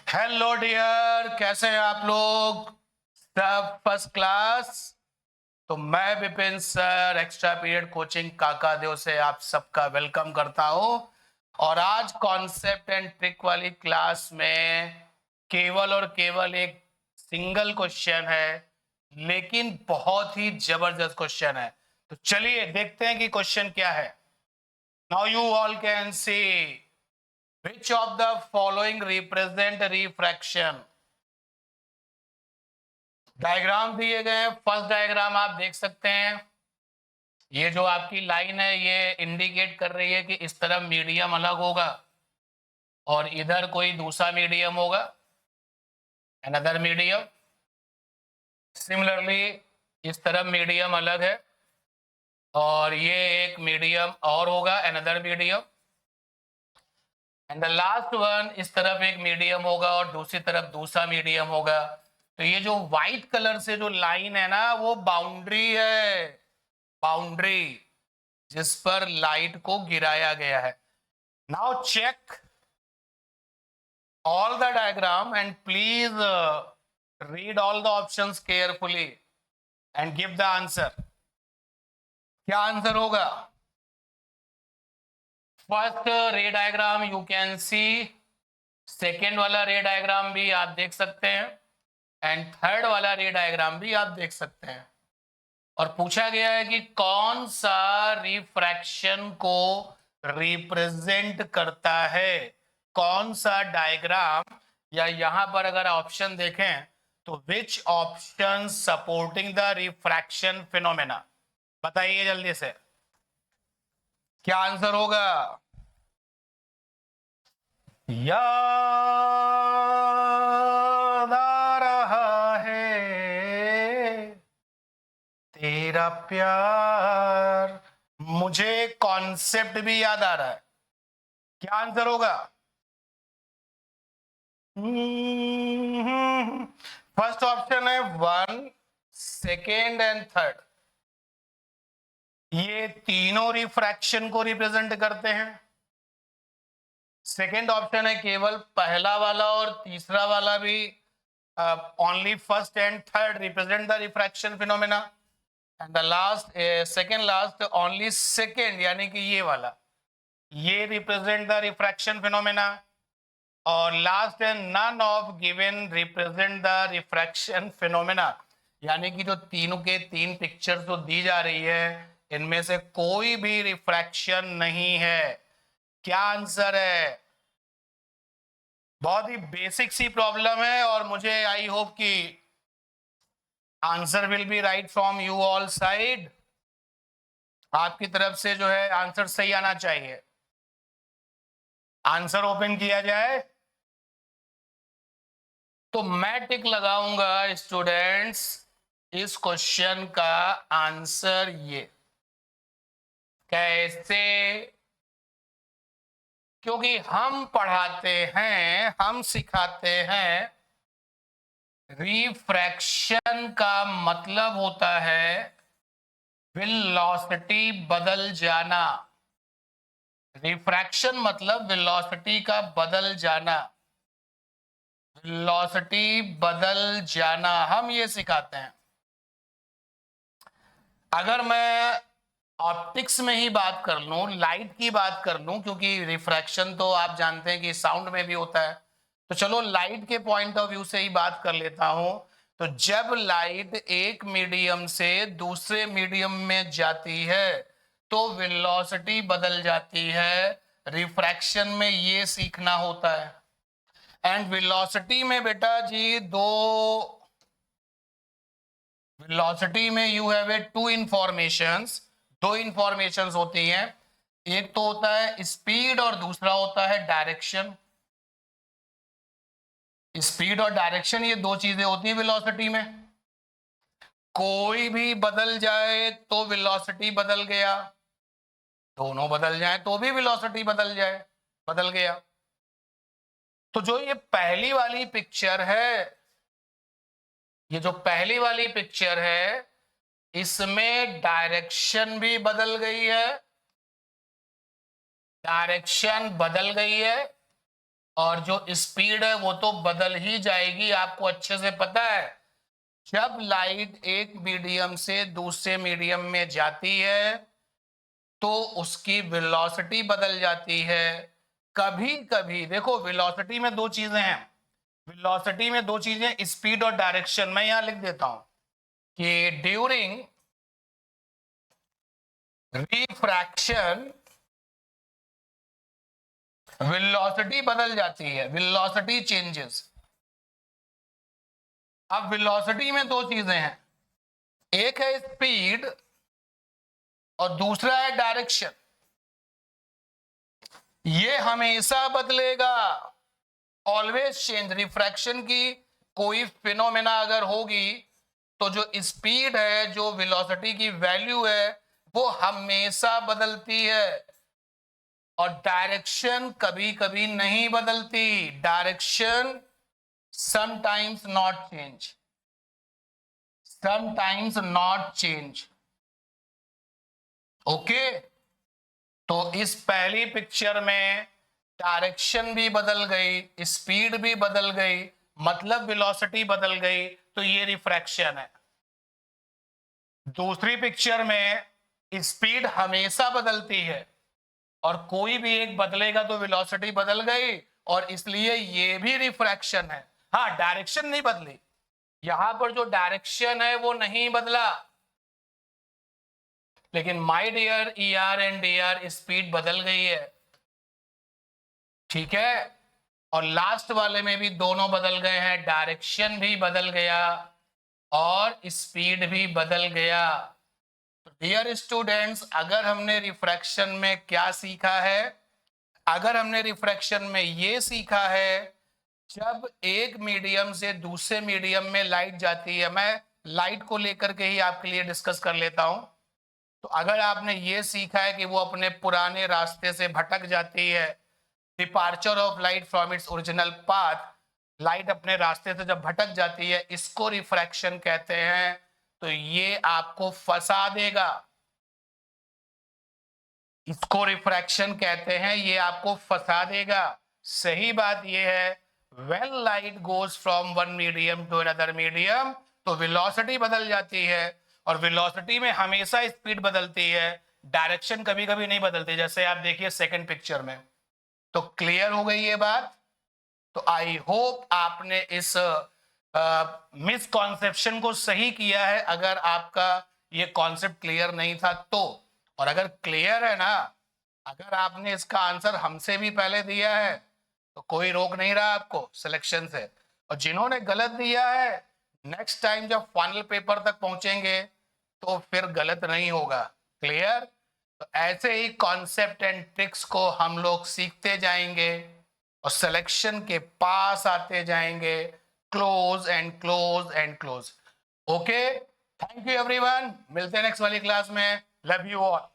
Hello dear, कैसे हैं आप लोग? सब फर्स्ट क्लास। तो मैं Vipin sir extra period coaching काका देव से आप सबका वेलकम करता हूं। और आज कॉन्सेप्ट एंड ट्रिक वाली क्लास में केवल और केवल एक सिंगल क्वेश्चन है, लेकिन बहुत ही जबरदस्त क्वेश्चन है। तो चलिए देखते हैं कि क्वेश्चन क्या है। Now you all can see which of the following represent refraction। Diagram दिए गए हैं। फर्स्ट डायग्राम आप देख सकते हैं। ये जो आपकी लाइन है ये इंडिकेट कर रही है कि इस तरफ मीडियम अलग होगा और इधर कोई दूसरा मीडियम होगा, अनदर मीडियम। सिमिलरली इस तरफ मीडियम अलग है और ये एक मीडियम और होगा, another medium. And the last one, इस तरफ एक मीडियम होगा और दूसरी तरफ दूसरा मीडियम होगा। तो ये जो व्हाइट कलर से जो लाइन है ना, वो बाउंड्री है, बाउंड्री जिस पर लाइट को गिराया गया है। Now check all the diagram and please read all the options carefully and give the answer। क्या आंसर होगा? First ray diagram you can see, second वाला रे डायग्राम भी आप देख सकते हैं एंड थर्ड वाला रे डायग्राम भी आप देख सकते हैं। और पूछा गया है कि कौन सा रिफ्रैक्शन को रिप्रेजेंट करता है, कौन सा डायग्राम, या यहां पर अगर ऑप्शन देखें तो which option supporting the refraction phenomena. बताइए जल्दी से क्या आंसर होगा। याद आ रहा है तेरा प्यार, मुझे कॉन्सेप्ट भी याद आ रहा है। क्या आंसर होगा? फर्स्ट ऑप्शन है वन, सेकेंड एंड थर्ड, ये तीनों रिफ्रैक्शन को रिप्रेजेंट करते हैं। सेकेंड ऑप्शन है केवल पहला वाला और तीसरा वाला भी, only first and third represent the refraction phenomena. And the last, second last, only second यानी कि ये वाला, ये रिप्रेजेंट द रिफ्रैक्शन फिनोमेना। और लास्ट है none of given represent the refraction phenomena, यानी कि जो तीनों के तीन पिक्चर्स जो दी जा रही है इनमें से कोई भी रिफ्रैक्शन नहीं है। क्या आंसर है? बहुत ही बेसिक सी प्रॉब्लम है और मुझे आई होप कि answer will be right from you all side. आपकी तरफ से जो है आंसर सही आना चाहिए। आंसर ओपन किया जाए तो मैं टिक लगाऊंगा स्टूडेंट्स, इस क्वेश्चन का आंसर ये। कैसे? क्योंकि हम पढ़ाते हैं, हम सिखाते हैं, रिफ्रैक्शन का मतलब होता है वेलोसिटी बदल जाना। रिफ्रैक्शन मतलब वेलोसिटी का बदल जाना, वेलोसिटी बदल जाना हम ये सिखाते हैं। अगर मैं ऑप्टिक्स में ही बात कर लूं, लाइट की बात कर लूं, क्योंकि रिफ्रैक्शन तो आप जानते हैं कि साउंड में भी होता है, तो चलो लाइट के पॉइंट ऑफ व्यू से ही बात कर लेता हूं। तो जब लाइट एक मीडियम से दूसरे मीडियम में जाती है तो वेलोसिटी बदल जाती है। रिफ्रैक्शन में ये सीखना होता है। एंड वेलोसिटी में बेटा जी वेलोसिटी में you have a two informations, दो इंफॉर्मेशंस होती हैं। एक तो होता है स्पीड और दूसरा होता है डायरेक्शन। स्पीड और डायरेक्शन ये दो चीजें होती हैं वेलोसिटी में। कोई भी बदल जाए तो वेलोसिटी बदल गया, दोनों बदल जाए तो भी वेलोसिटी बदल जाए, बदल गया। तो जो ये पहली वाली पिक्चर है, ये जो पहली वाली पिक्चर है, इसमें डायरेक्शन भी बदल गई है, डायरेक्शन बदल गई है और जो स्पीड है वो तो बदल ही जाएगी, आपको अच्छे से पता है। जब लाइट एक मीडियम से दूसरे मीडियम में जाती है तो उसकी वेलोसिटी बदल जाती है। कभी कभी देखो, वेलोसिटी में दो चीजें हैं, वेलोसिटी में दो चीजें, स्पीड और डायरेक्शन। मैं यहां लिख देता हूं कि ड्यूरिंग रिफ्रैक्शन वेलोसिटी बदल जाती है, वेलोसिटी चेंजेस। अब वेलोसिटी में दो चीजें हैं, एक है स्पीड और दूसरा है डायरेक्शन। ये हमेशा बदलेगा, ऑलवेज चेंज। रिफ्रैक्शन की कोई फिनोमेना अगर होगी तो जो स्पीड है, जो वेलोसिटी की वैल्यू है, वो हमेशा बदलती है। और डायरेक्शन कभी कभी नहीं बदलती, direction sometimes not change, sometimes not change. Okay, तो इस पहली पिक्चर में डायरेक्शन भी बदल गई, स्पीड भी बदल गई, मतलब वेलोसिटी बदल गई, तो ये रिफ्रैक्शन है। दूसरी पिक्चर में स्पीड हमेशा बदलती है और कोई भी एक बदलेगा तो वेलोसिटी बदल गई, और इसलिए ये भी रिफ्रैक्शन है। हाँ, डायरेक्शन नहीं बदली, यहां पर जो डायरेक्शन है वो नहीं बदला, लेकिन my dear ER and DR speed बदल गई है। ठीक है, और लास्ट वाले में भी दोनों बदल गए हैं, डायरेक्शन भी बदल गया और स्पीड भी बदल गया। तो डियर स्टूडेंट्स, अगर हमने रिफ्रैक्शन में क्या सीखा है, अगर हमने रिफ्रैक्शन में ये सीखा है, जब एक मीडियम से दूसरे मीडियम में लाइट जाती है, मैं लाइट को लेकर के ही आपके लिए डिस्कस कर लेता हूं। तो अगर आपने ये सीखा है कि वो अपने पुराने रास्ते से भटक जाती है, departure of light from its original path, light अपने रास्ते से जब भटक जाती है, इसको रिफ्रैक्शन कहते हैं। तो ये आपको फंसा देगा, इसको रिफ्रैक्शन कहते हैं, ये आपको फंसा देगा। सही बात ये है, when light goes from one medium to another medium, तो वेलोसिटी बदल जाती है, और वेलोसिटी में हमेशा स्पीड बदलती है, डायरेक्शन कभी कभी नहीं बदलती, जैसे आप देखिए सेकंड पिक्चर में। तो क्लियर हो गई ये बात। तो आई होप आपने इस मिसकॉन्सेप्शन को सही किया है, अगर आपका ये कॉन्सेप्ट क्लियर नहीं था तो। और अगर क्लियर है ना, अगर आपने इसका आंसर हमसे भी पहले दिया है तो कोई रोक नहीं रहा आपको सिलेक्शन से, और जिन्होंने गलत दिया है, नेक्स्ट टाइम जब फाइनल पेपर तक पहुंचेंगे तो फिर गलत नहीं होगा। क्लियर? तो ऐसे ही कॉन्सेप्ट एंड ट्रिक्स को हम लोग सीखते जाएंगे और सिलेक्शन के पास आते जाएंगे, close and close and close. Okay, thank you everyone, मिलते हैं नेक्स्ट वाली क्लास में। Love you all.